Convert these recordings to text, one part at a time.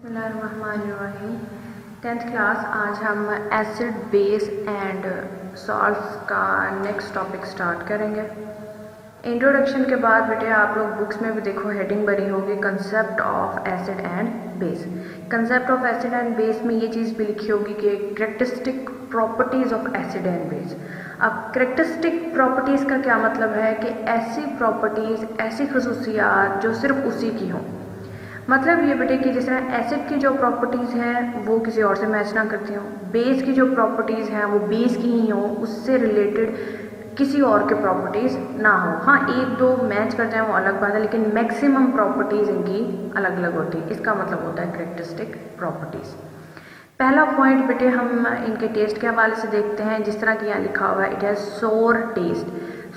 बिस्मिल्लाहिर्रहमानिर्रहीम। 10th class आज हम एसिड बेस एंड सॉल्ट्स का नेक्स्ट टॉपिक स्टार्ट करेंगे। इंट्रोडक्शन के बाद बेटे आप लोग बुक्स में भी देखो हेडिंग बनी होगी concept of acid and base. Concept of acid and base में ये चीज़ भी लिखी होगी कि characteristic properties of acid and base. अब कैरेक्टरिस्टिक प्रॉपर्टीज़ का क्या मतलब है कि ऐसी प्रॉपर्टीज़, ऐसी खसूसियात जो सिर्फ उसी की हों। मतलब ये बेटे कि जिस तरह एसिड की जो प्रॉपर्टीज़ हैं वो किसी और से मैच ना करती हों, बेस की जो प्रॉपर्टीज़ हैं वो बेस की ही हों, उससे रिलेटेड किसी और के प्रॉपर्टीज़ ना हो। हाँ, एक दो मैच करते हैं वो अलग बात है, लेकिन मैक्सिमम प्रॉपर्टीज़ इनकी अलग अलग होती है। इसका मतलब होता है कैरेक्टरिस्टिक प्रॉपर्टीज़। पहला पॉइंट बेटे हम इनके टेस्ट के हवाले से देखते हैं। जिस तरह कि यहाँ लिखा हुआ है, इट हैज़ सोर टेस्ट।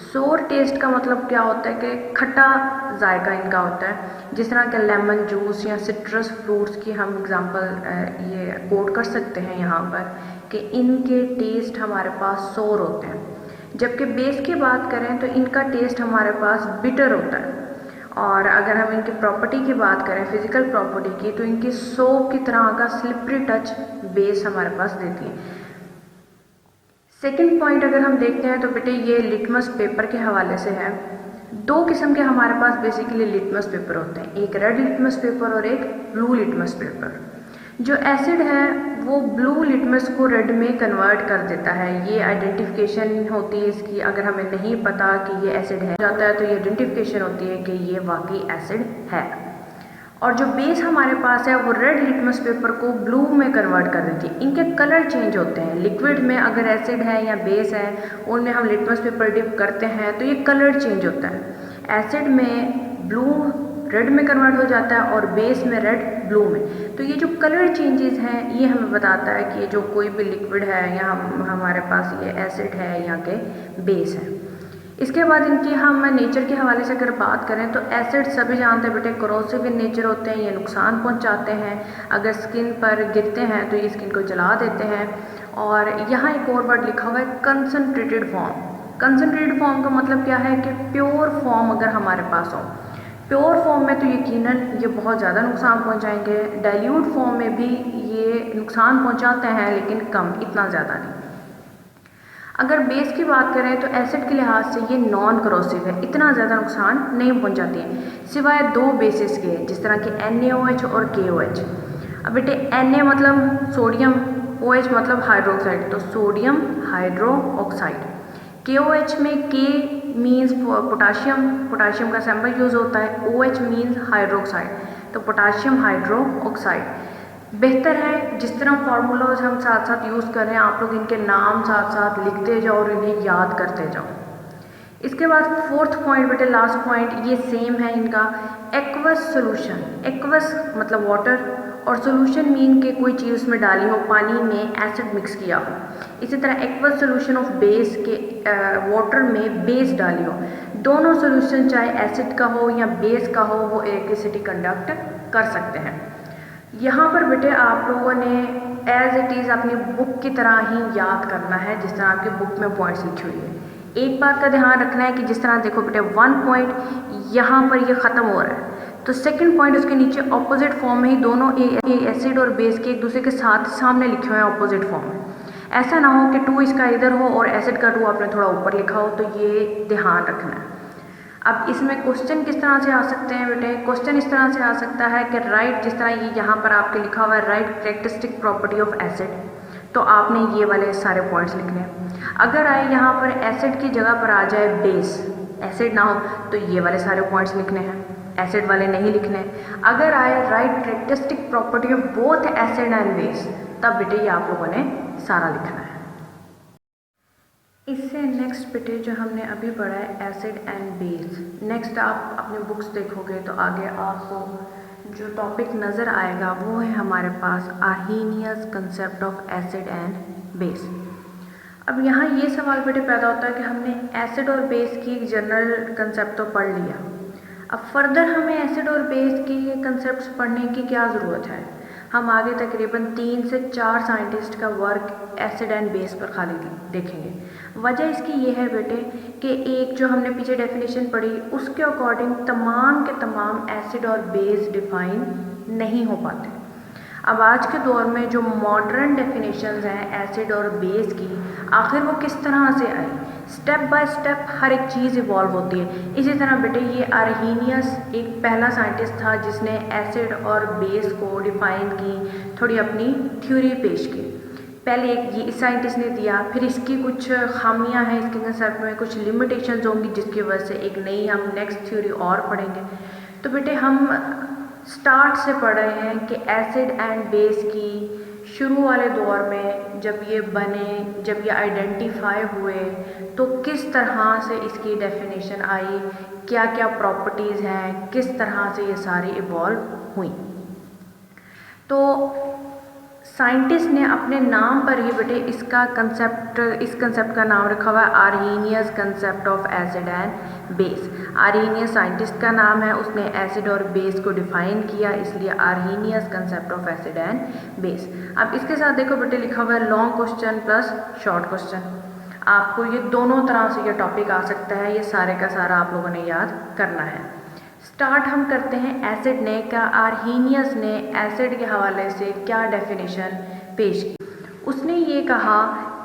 सोर टेस्ट का मतलब क्या होता है कि खट्टा जायका इनका होता है। जिस तरह के लेमन जूस या सिट्रस फ्रूट्स की हम एग्जांपल ये कोट कर सकते हैं यहाँ पर कि इनके टेस्ट हमारे पास सोर होते हैं। जबकि बेस की बात करें तो इनका टेस्ट हमारे पास बिटर होता है। और अगर हम इनकी प्रॉपर्टी की बात करें, फिजिकल प्रॉपर्टी की, तो इनकी सोप की तरह का स्लिपरी टच बेस हमारे पास देती है। सेकंड पॉइंट अगर हम देखते हैं तो बेटे ये लिटमस पेपर के हवाले से है। दो किस्म के हमारे पास बेसिकली लिटमस पेपर होते हैं, एक रेड लिटमस पेपर और एक ब्लू लिटमस पेपर। जो एसिड है वो ब्लू लिटमस को रेड में कन्वर्ट कर देता है। ये आइडेंटिफिकेशन होती है इसकी। अगर हमें नहीं पता कि ये एसिड है जाता है तो ये आइडेंटिफिकेशन होती है कि ये वाकई एसिड है। और जो बेस हमारे पास है वो रेड लिटमस पेपर को ब्लू में कन्वर्ट कर देती है। इनके कलर चेंज होते हैं। लिक्विड में अगर एसिड है या बेस है उनमें हम लिटमस पेपर डिप करते हैं तो ये कलर चेंज होता है। एसिड में ब्लू रेड में कन्वर्ट हो जाता है और बेस में रेड ब्लू में। तो ये जो कलर चेंजेस हैं ये हमें बताता है कि ये जो कोई भी लिक्विड है या हमारे पास ये एसिड है या के बेस है। इसके बाद इनकी हम नेचर के हवाले से अगर बात करें तो एसिड सभी जानते हैं बेटे करोसिव इन नेचर होते हैं, ये नुकसान पहुंचाते हैं। अगर स्किन पर गिरते हैं तो ये स्किन को जला देते हैं। और यहाँ एक और वर्ड लिखा हुआ है कंसनट्रेटेड फॉर्म। कंसनट्रेटेड फॉर्म का मतलब क्या है कि प्योर फॉर्म अगर हमारे पास हो, प्योर फॉर्म में तो यकीनन ये बहुत ज़्यादा नुकसान पहुंचाएंगे। डाइल्यूट फॉर्म में भी ये नुकसान पहुंचाते हैं लेकिन कम, इतना ज़्यादा नहीं। अगर बेस की बात करें तो एसिड के लिहाज से ये नॉन करोसिव है, इतना ज़्यादा नुकसान नहीं पहुंचाती है सिवाय दो बेसिस के, जिस तरह के NaOH और KOH। अब बेटे Na मतलब सोडियम, OH मतलब हाइड्रोक्साइड, तो सोडियम हाइड्रो ऑक्साइड। KOH में K मीन्स पोटाशियम, पोटाशियम का सिंबल यूज़ होता है। OH मीन्स हाइड्रोक्साइड, तो पोटाशियम हाइड्रो ऑक्साइड। बेहतर है जिस तरह फार्मूलाज हम साथ साथ यूज़ कर रहे हैं आप लोग इनके नाम साथ साथ लिखते जाओ और इन्हें याद करते जाओ। इसके बाद फोर्थ पॉइंट बेटे लास्ट पॉइंट ये सेम है इनका, एक्वस सोल्यूशन। एक्वस मतलब वाटर और सोल्यूशन मीन के कोई चीज़ उसमें डाली हो, पानी में एसिड मिक्स किया हो। इसी तरह एक्वस सोल्यूशन ऑफ बेस के वाटर में बेस डाली हो। दोनों सोल्यूशन चाहे एसिड का हो या बेस का हो वो इलेक्ट्रिसिटी कंडक्ट कर सकते हैं। यहाँ पर बेटे आप लोगों ने एज इट इज़ अपनी बुक की तरह ही याद करना है जिस तरह आपकी बुक में पॉइंट्स लिखी हुई है। एक बात का ध्यान रखना है कि जिस तरह देखो बेटे 1 पॉइंट यहाँ पर ये ख़त्म हो रहा है तो सेकंड पॉइंट उसके नीचे ऑपोजिट फॉर्म में ही दोनों एसिड और बेस के एक दूसरे के साथ सामने लिखे हुए हैं ऑपोजिट फॉर्म में। ऐसा ना हो कि 2 इसका इधर हो और एसिड का 2 आपने थोड़ा ऊपर लिखा हो, तो ये ध्यान रखना है। अब इसमें क्वेश्चन किस तरह से आ सकते हैं बेटे, क्वेश्चन इस तरह से आ सकता है कि राइट, जिस तरह ये यहाँ पर आपके लिखा हुआ है right characteristic property of acid, तो आपने ये वाले सारे पॉइंट्स लिखने हैं। अगर आए यहाँ पर एसिड की जगह पर आ जाए बेस, एसिड ना हो तो ये वाले सारे पॉइंट्स लिखने हैं, एसिड वाले नहीं लिखने। अगर आए right characteristic property of both acid and base, तब बेटे ये आप लोगों ने सारा लिखना है। इससे नेक्स्ट बेटे जो हमने अभी पढ़ा है एसिड एंड बेस, नेक्स्ट आप अपने बुक्स देखोगे तो आगे आपको जो टॉपिक नज़र आएगा वो है हमारे पास Arrhenius concept of acid and base. अब यहाँ ये सवाल बेटे पैदा होता है कि हमने एसिड और बेस की एक जनरल कंसेप्ट तो पढ़ लिया, अब फर्दर हमें एसिड और बेस की कंसेप्ट पढ़ने की क्या ज़रूरत है। हम आगे तकरीबन 3 से 4 साइंटिस्ट का वर्क एसिड एंड बेस पर खाली देखेंगे। वजह इसकी ये है बेटे कि एक जो हमने पीछे डेफिनेशन पढ़ी उसके अकॉर्डिंग तमाम के तमाम एसिड और बेस डिफाइन नहीं हो पाते। अब आज के दौर में जो मॉडर्न डेफिनेशंस हैं एसिड और बेस की, आखिर वो किस तरह से आई? स्टेप बाय स्टेप हर एक चीज़ इवॉल्व होती है। इसी तरह बेटे ये आर्हीनियस एक पहला साइंटिस्ट था जिसने एसिड और बेस को डिफाइन की, थोड़ी अपनी थ्योरी पेश की। पहले एक ये इस साइंटिस्ट ने दिया, फिर इसकी कुछ खामियां हैं, इसके कंसेप्ट में कुछ लिमिटेशंस होंगी जिसकी वजह से एक नई हम नेक्स्ट थ्योरी और पढ़ेंगे। तो बेटे हम स्टार्ट से पढ़ रहे हैं कि एसिड एंड बेस की शुरू वाले दौर में जब ये बने, जब ये आइडेंटिफाई हुए, तो किस तरह से इसकी डेफिनेशन आई, क्या क्या प्रॉपर्टीज़ हैं, किस तरह से ये सारी इवॉल्व हुई। तो साइंटिस्ट ने अपने नाम पर ही बेटे इस कंसेप्ट का नाम रखा हुआ है Arrhenius concept of acid and base. Arrhenius scientist का नाम है, उसने एसिड और बेस को डिफाइन किया, इसलिए Arrhenius concept of acid and base. अब इसके साथ देखो बेटे लिखा हुआ है long question plus short question. आपको ये दोनों तरह से ये टॉपिक आ सकता है, ये सारे का सारा आप लोगों ने याद करना है। स्टार्ट हम करते हैं एसिड ने, क्या आर्हीनियस ने एसिड के हवाले से क्या डेफिनेशन पेश की। उसने ये कहा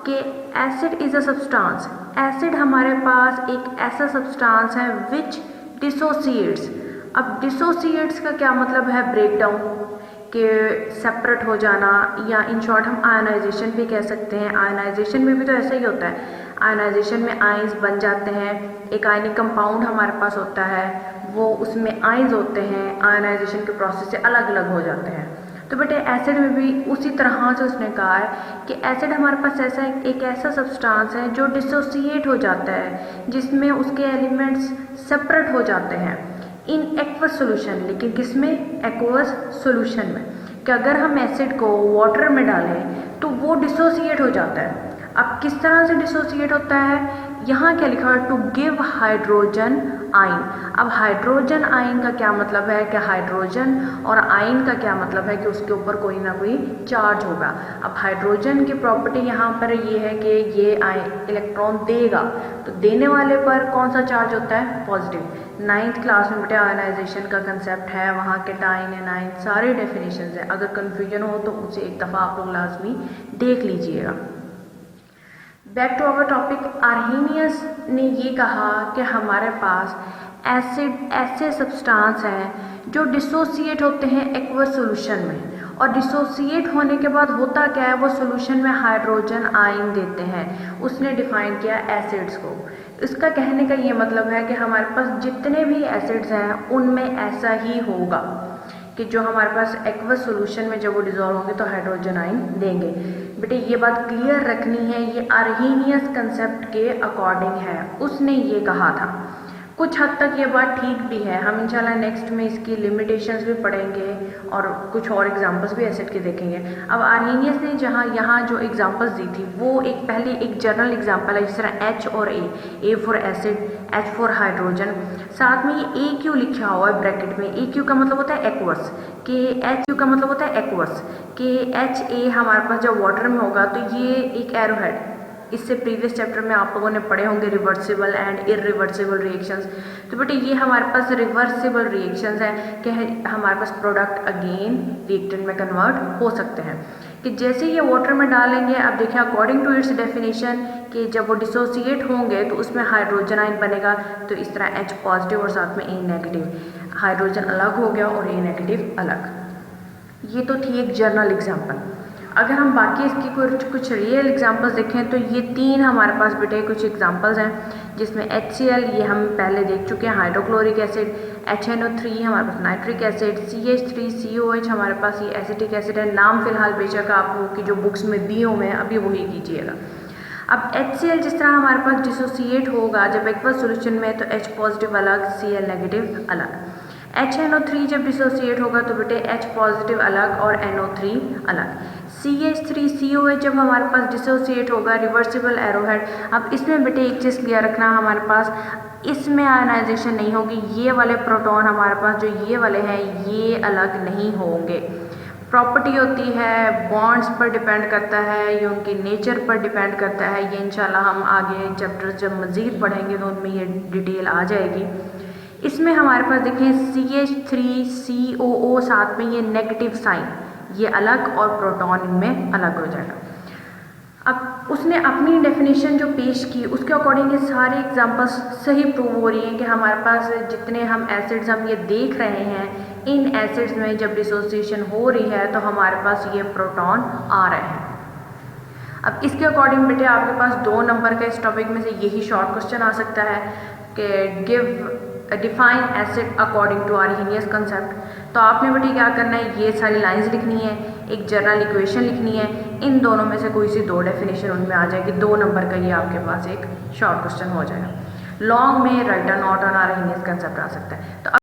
कि acid is a substance, acid हमारे पास एक ऐसा सब्सटेंस है विच डिसोसिएट्स। अब डिसोसिएट्स का क्या मतलब है? ब्रेक डाउन, के सेपरेट हो जाना, या इन शॉर्ट हम आयनाइजेशन भी कह सकते हैं। आयनाइजेशन में भी तो ऐसा ही होता है, आयनाइजेशन में आयंस बन जाते हैं, एक आयनिक कंपाउंड हमारे पास होता है, वो उसमें आयंस होते हैं, आयनाइजेशन के प्रोसेस से अलग अलग हो जाते हैं। तो बेटे एसिड में भी उसी तरह से उसने कहा है कि एसिड हमारे पास ऐसा एक ऐसा सब्सटेंस है जो डिसोसिएट हो जाता है, जिसमें उसके एलिमेंट्स सेपरेट हो जाते हैं इन एक्वस सोल्यूशन। लेकिन किसमें? एक्वस सोल्यूशन में। कि अगर हम एसिड को वाटर में डालें तो वो डिसोसिएट हो जाता है। अब किस तरह से डिसोसिएट होता है? यहाँ क्या लिखा है? To give hydrogen ion. अब हाइड्रोजन आयन का क्या मतलब है? कि हाइड्रोजन और आयन का क्या मतलब है? कि उसके ऊपर कोई ना कोई चार्ज होगा। अब हाइड्रोजन की प्रॉपर्टी यहाँ पर ये है कि ये आयन इलेक्ट्रॉन देगा, तो देने वाले पर कौन सा चार्ज होता है? पॉजिटिव। 9th क्लास में बेटा आयनाइजेशन का कंसेप्ट है, वहाँ के टाइन एंड आयन सारे डेफिनेशन है। अगर कन्फ्यूजन हो तो उसे एक दफ़ा आप लोग लाजमी देख लीजिएगा। Back to our topic, Arrhenius ने ये कहा कि हमारे पास एसिड ऐसे सब्सटेंस हैं जो डिसोसिएट होते हैं एक्वस सॉल्यूशन में, और डिसोसिएट होने के बाद होता क्या है? वो सॉल्यूशन में हाइड्रोजन आयन देते हैं। उसने डिफाइन किया एसिड्स को। इसका कहने का ये मतलब है कि हमारे पास जितने भी एसिड्स हैं उनमें ऐसा ही होगा कि जो हमारे पास एक्वस सॉल्यूशन में जब वो डिजॉल्व होंगे तो हाइड्रोजन आयन देंगे। बेटे ये बात क्लियर रखनी है, ये आर्हीनियस कंसेप्ट के अकॉर्डिंग है, उसने ये कहा था। कुछ हद तक ये बात ठीक भी है। हम इंशाल्लाह नेक्स्ट में इसकी लिमिटेशंस भी पढ़ेंगे और कुछ और एग्जांपल्स भी एसिड के देखेंगे। अब आर्हीनियस ने यहाँ जो एग्जांपल्स दी थी वो पहले एक जनरल एग्जांपल है, जिस तरह H और A for acid, H for hydrogen, साथ में ये AQ लिखा हुआ है ब्रैकेट में। AQ का मतलब होता है एक्वस, कि HQ का मतलब होता है एक्वस, कि HA हमारे पास जब वाटर में होगा तो ये एक एरोहेड, इससे प्रीवियस चैप्टर में आप लोगों ने पढ़े होंगे रिवर्सिबल एंड इरिवर्सिबल रिएक्शंस। तो बेटे ये हमारे पास रिवर्सिबल रिएक्शंस हैं कि हमारे पास प्रोडक्ट अगेन रिएक्टेंट में कन्वर्ट हो सकते हैं। कि जैसे ये वाटर में डालेंगे, अब देखिए अकॉर्डिंग टू इट्स डेफिनेशन कि जब वो डिसोसिएट होंगे तो उसमें हाइड्रोजन आयन बनेगा, तो इस तरह H पॉजिटिव और साथ में A नेगेटिव, हाइड्रोजन अलग हो गया और A नेगेटिव अलग। ये तो थी एक जर्नल एग्जाम्पल। अगर हम बाकी इसकी कुछ रियल एग्जांपल्स देखें तो ये 3 हमारे पास बेटे कुछ एग्जांपल्स हैं, जिसमें HCl ये हम पहले देख चुके हैं, हाइड्रोक्लोरिक एसिड, HNO3 हमारे पास नाइट्रिक एसिड, CH3COH हमारे पास ये एसिटिक एसिड है। नाम फिलहाल बेशक आप लोगों की जो बुक्स में दिए हुए हैं अभी वही कीजिएगा। अब HCl जिस तरह हमारे पास डिसोसिएट होगा जब एक्वस सॉल्यूशन में, तो H पॉजिटिव अलग, Cl नेगेटिव अलग। HNO3 जब डिसोसिएट होगा तो बेटे H पॉजिटिव अलग और NO3 अलग। CH3COH जब हमारे पास डिसोसिएट होगा, रिवर्सिबल एरोहेड। अब इसमें बेटे एक चीज़ क्लियर रखना, हमारे पास इसमें आयनाइजेशन नहीं होगी, ये वाले प्रोटॉन हमारे पास जो ये वाले हैं ये अलग नहीं होंगे। प्रॉपर्टी होती है, बॉन्ड्स पर डिपेंड करता है, ये उनकी नेचर पर डिपेंड करता है। ये इंशाल्लाह हम आगे चैप्टर्स जब मज़ीद पढ़ेंगे तो उनमें ये डिटेल आ जाएगी। इसमें हमारे पास देखें CH3COO साथ में ये नेगेटिव साइन, ये अलग और प्रोटॉन इनमें अलग हो जाएगा। अब उसने अपनी डेफिनेशन जो पेश की उसके अकॉर्डिंग ये सारे एग्जांपल्स सही प्रूव हो रही हैं कि हमारे पास जितने हम एसिड्स हम ये देख रहे हैं, इन एसिड्स में जब डिसोसिएशन हो रही है तो हमारे पास ये प्रोटॉन आ रहे हैं। अब इसके अकॉर्डिंग बेटे आपके पास 2 नंबर का इस टॉपिक में से यही शॉर्ट क्वेश्चन आ सकता है कि give define acid according to Arrhenius concept. तो आपने बेटे क्या करना है, ये सारी लाइंस लिखनी है, एक जनरल इक्वेशन लिखनी है, इन दोनों में से कोई सी 2 डेफिनेशन उनमें आ जाएगी, 2 नंबर का ये आपके पास एक शॉर्ट क्वेश्चन हो जाएगा। लॉन्ग में write a note on Arrhenius concept आ सकता है। तो अब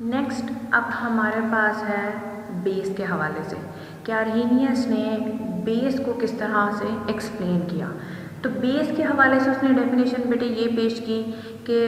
नेक्स्ट अब हमारे पास है बेस के हवाले से कि आर्हेनियस ने बेस को किस तरह से एक्सप्लेन किया। तो बेस के हवाले से उसने डेफिनेशन बेटे ये पेश की कि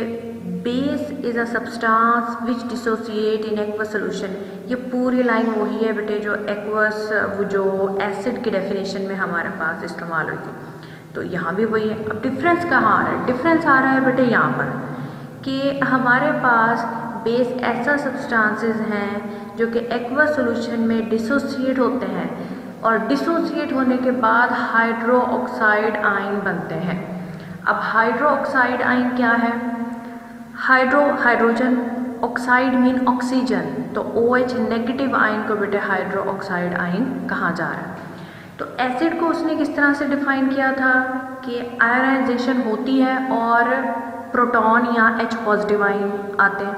base is a substance which dissociate in aqueous solution. ये पूरी लाइन वही है बेटे जो एक्वस जो एसिड की डेफिनेशन में हमारे पास इस्तेमाल हुई थी। तो यहाँ भी वही है। अब डिफरेंस कहाँ आ रहा है? डिफरेंस आ रहा है बेटे यहाँ पर कि हमारे पास बेस ऐसा सब्सटेंसेस हैं जो कि एक्वस सोल्यूशन में डिसोसिएट होते हैं और डिसोसिएट होने के बाद हाइड्रो ऑक्साइड आयन बनते हैं। अब हाइड्रो ऑक्साइड आयन क्या है? हाइड्रोजन, ऑक्साइड मीन ऑक्सीजन, तो OH नेगेटिव आयन को बेटे हाइड्रो ऑक्साइड आयन कहा जा रहा है। तो एसिड को उसने किस तरह से डिफाइन किया था कि आयनाइजेशन होती है और प्रोटॉन या H पॉजिटिव आयन आते हैं,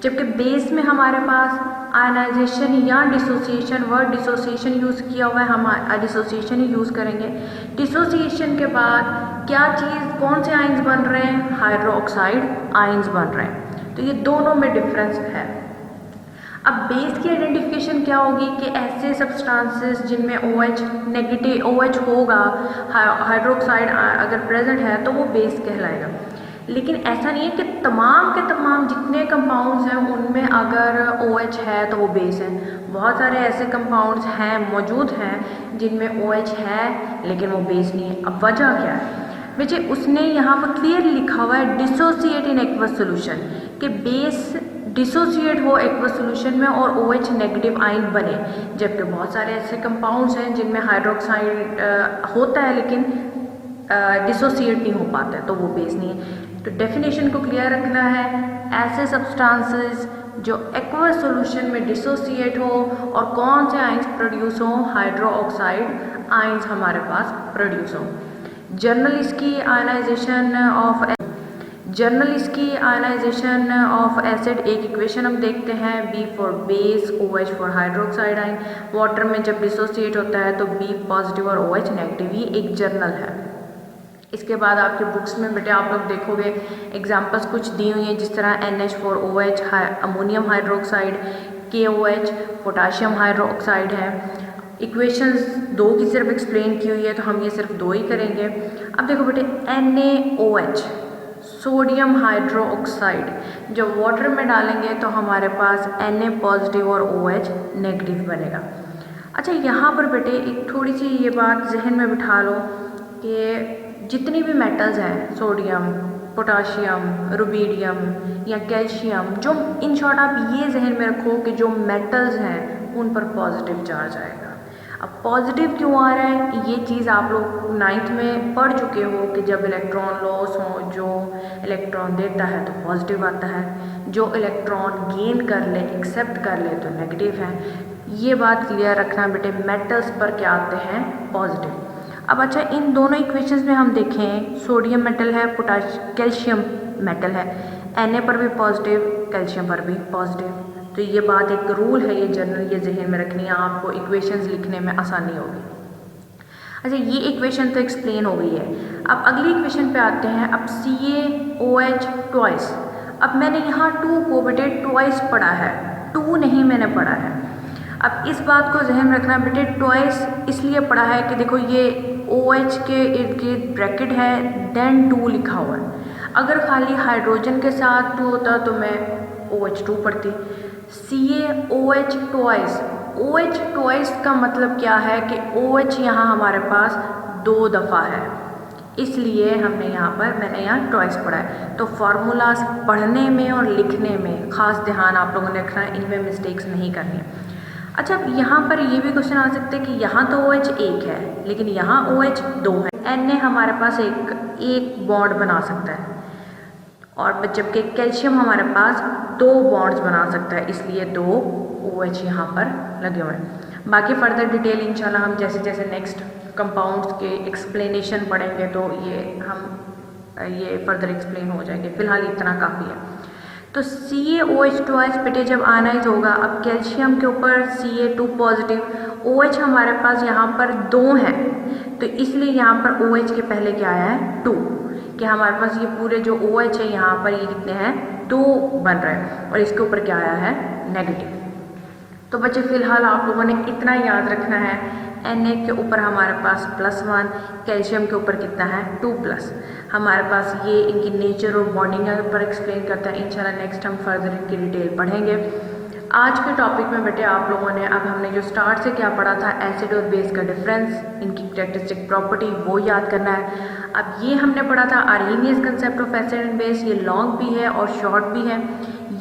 जबकि बेस में हमारे पास आयनाइजेशन या डिसोसिएशन, वर्ड डिसोसिएशन यूज़ किया हुआ है, हम डिसोसिएशन ही यूज़ करेंगे। डिसोसिएशन के बाद क्या चीज़, कौन से आयन्स बन रहे हैं? हाइड्रो ऑक्साइड आयन्स बन रहे हैं। तो ये दोनों में डिफरेंस है। अब बेस की आइडेंटिफिकेशन क्या होगी कि ऐसे सब्सटेंसेस जिनमें OH नेगेटिव OH होगा, हाइड्रोक्साइड अगर प्रेजेंट है तो वो बेस कहलाएगा। लेकिन ऐसा नहीं है कि तमाम के तमाम जितने कंपाउंड्स हैं उनमें अगर OH है तो वो बेस है। बहुत सारे ऐसे कंपाउंड्स हैं, मौजूद हैं जिनमें OH है लेकिन वो बेस नहीं है। अब वजह क्या है? बच्चे उसने यहाँ पर क्लियर लिखा हुआ है डिसोसिएट इन एक्वस सोल्यूशन, कि बेस डिसोसिएट हो एक्वस सोल्यूशन में और OH नेगेटिव आयन बने, जबकि बहुत सारे ऐसे कंपाउंड्स हैं जिनमें हाइड्रोक्साइड होता है लेकिन डिसोसिएट नहीं हो पाता है, तो वो बेस नहीं है। तो डेफिनेशन को क्लियर रखना है, ऐसे सब्सटेंसेस जो एक्वस सॉल्यूशन में डिसोसिएट हो और कौन से आयंस प्रोड्यूस हो? हाइड्रो ऑक्साइड आयंस हमारे पास प्रोड्यूस हो। जनरल इसकी आयनाइजेशन ऑफ एसिड एक इक्वेशन हम देखते हैं, B for base, OH for hydroxide ion. Water में जब डिसोसिएट होता है तो B पॉजिटिव और OH नेगेटिव, ये एक जर्नल है। इसके बाद आपके बुक्स में बेटे आप लोग देखोगे एग्जांपल्स कुछ दी हुई हैं, जिस तरह NH4OH ammonium hydroxide, KOH potassium hydroxide है। इक्वेशंस 2 की सिर्फ एक्सप्लेन की हुई है तो हम ये सिर्फ 2 ही करेंगे। अब देखो बेटे NaOH सोडियम हाइड्रोक्साइड, जब वाटर में डालेंगे तो हमारे पास Na पॉजिटिव और OH नेगेटिव बनेगा। अच्छा, यहाँ पर बेटे एक थोड़ी सी ये बात जहन में बिठा लो कि जितनी भी मेटल्स हैं, सोडियम, पोटाशियम, रुबीडियम या कैल्शियम, जो इन शॉर्ट आप ये जहन में रखो कि जो मेटल्स हैं उन पर पॉजिटिव चार्ज आएगा। अब पॉजिटिव क्यों आ रहा है? ये चीज़ आप लोग 9th में पढ़ चुके हो कि जब इलेक्ट्रॉन लॉस हो, जो इलेक्ट्रॉन देता है तो पॉजिटिव आता है, जो इलेक्ट्रॉन गेन कर ले, एक्सेप्ट कर ले तो नेगेटिव है। ये बात क्लियर रखना बेटे, मेटल्स पर क्या आते हैं? पॉजिटिव। अब अच्छा, इन दोनों इक्वेशंस में हम देखें, सोडियम मेटल है, कैल्शियम मेटल है, Na पर भी पॉजिटिव, कैल्शियम पर भी पॉजिटिव। तो ये बात एक रूल है, ये जनरल, ये जहन में रखनी है, आपको इक्वेशंस लिखने में आसानी होगी। अच्छा, ये इक्वेशन तो एक्सप्लेन हो गई है। अब अगली इक्वेशन पे आते हैं। अब CaOH ट्वाइस। अब मैंने यहाँ 2 को बेटे ट्वाइस पढ़ा है, 2 नहीं मैंने पढ़ा है। अब इस बात को जहन में रखना बेटे, ट्वाइस इसलिए पढ़ा है कि देखो ये OH के इर्द गिर्द ब्रैकेट है, देन 2 लिखा हुआ है। अगर खाली हाइड्रोजन के साथ 2 होता तो मैं OH2 पढ़ती। CaOH ट्वाइस, OH ट्वाइस का मतलब क्या है कि OH यहाँ हमारे पास 2 दफ़ा है, इसलिए हमने मैंने यहाँ ट्वाइस पढ़ा है। तो फार्मूलाज पढ़ने में और लिखने में ख़ास ध्यान आप लोगों ने रखना है, इनमें मिस्टेक्स नहीं करनी है। अच्छा, अब यहाँ पर ये भी क्वेश्चन आ सकता है कि यहाँ तो OH एक है लेकिन यहाँ OH दो है। Na हमारे पास एक बॉन्ड बना सकता है और जबकि कैल्शियम हमारे पास दो बॉन्ड्स बना सकता है, इसलिए दो OH यहाँ पर लगे हुए हैं। बाकी फर्दर डिटेल इंशाल्लाह हम जैसे जैसे नेक्स्ट कंपाउंड्स के एक्सप्लेनेशन पढ़ेंगे तो ये फर्दर एक्सप्लेन हो जाएंगे। फिलहाल इतना काफ़ी है। तो CaOH2 बेटे जब आयनाइज होगा, अब कैल्शियम के ऊपर Ca2 पॉजिटिव, OH हमारे पास यहाँ पर दो हैं तो इसलिए यहाँ पर OH के पहले क्या आया है 2, कि हमारे पास ये पूरे जो OH है यहाँ पर ये कितने हैं 2 बन रहे हैं और इसके ऊपर क्या आया है नेगेटिव। तो बच्चे फिलहाल आप लोगों ने इतना याद रखना है, Na के ऊपर हमारे पास +1, कैल्शियम के ऊपर कितना है 2+। हमारे पास ये इनकी नेचर और बॉन्डिंग पर एक्सप्लेन करता है। इंशाल्लाह नेक्स्ट हम फर्दर इनकी डिटेल पढ़ेंगे। आज के टॉपिक में बेटे आप लोगों ने अब हमने जो स्टार्ट से क्या पढ़ा था, एसिड और बेस का डिफरेंस, इनकी कैरेक्टरिस्टिक प्रॉपर्टी, वो याद करना है। अब ये हमने पढ़ा था Arrhenius concept of acid and base, ये लॉन्ग भी है और शॉर्ट भी है।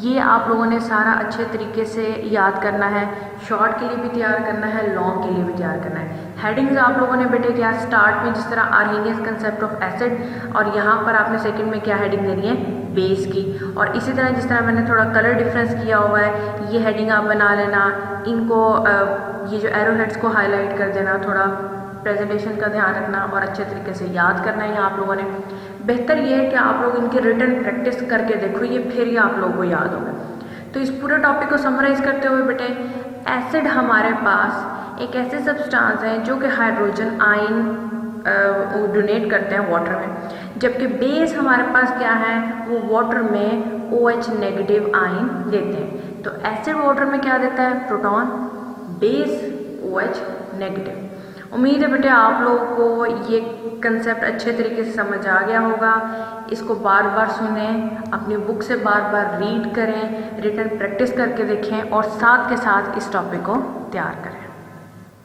ये आप लोगों ने सारा अच्छे तरीके से याद करना है, शॉर्ट के लिए भी तैयार करना है, लॉन्ग के लिए भी तैयार करना है। हेडिंग्स आप लोगों ने बेटे क्या स्टार्ट में जिस तरह आर्हेनियस कंसेप्ट ऑफ एसिड और यहाँ पर आपने सेकंड में क्या हेडिंग देनी है बेस की, और इसी तरह जिस तरह मैंने थोड़ा कलर डिफरेंस किया हुआ है ये हेडिंग आप बना लेना। इनको ये जो एरो हेड्स को हाईलाइट कर देना, थोड़ा प्रेजेंटेशन का ध्यान रखना और अच्छे तरीके से याद करना है आप लोगों ने। बेहतर ये है कि आप लोग इनकी रिटन प्रैक्टिस करके देखो, ये फिर ही आप लोगों को याद होगा। तो इस पूरे टॉपिक को समराइज करते हुए बेटे, एसिड हमारे पास एक ऐसे सब्सटेंस है जो कि हाइड्रोजन आयन डोनेट करते हैं वाटर में, जबकि बेस हमारे पास क्या है वो वाटर में OH नेगेटिव आयन देते हैं। तो एसिड वाटर में क्या देता है प्रोटॉन, बेस OH नेगेटिव। उम्मीद है बेटे आप लोगों को ये कंसेप्ट अच्छे तरीके से समझ आ गया होगा। इसको बार बार सुनें, अपनी बुक से बार बार रीड करें, रिटन प्रैक्टिस करके देखें और साथ के साथ इस टॉपिक को तैयार करें।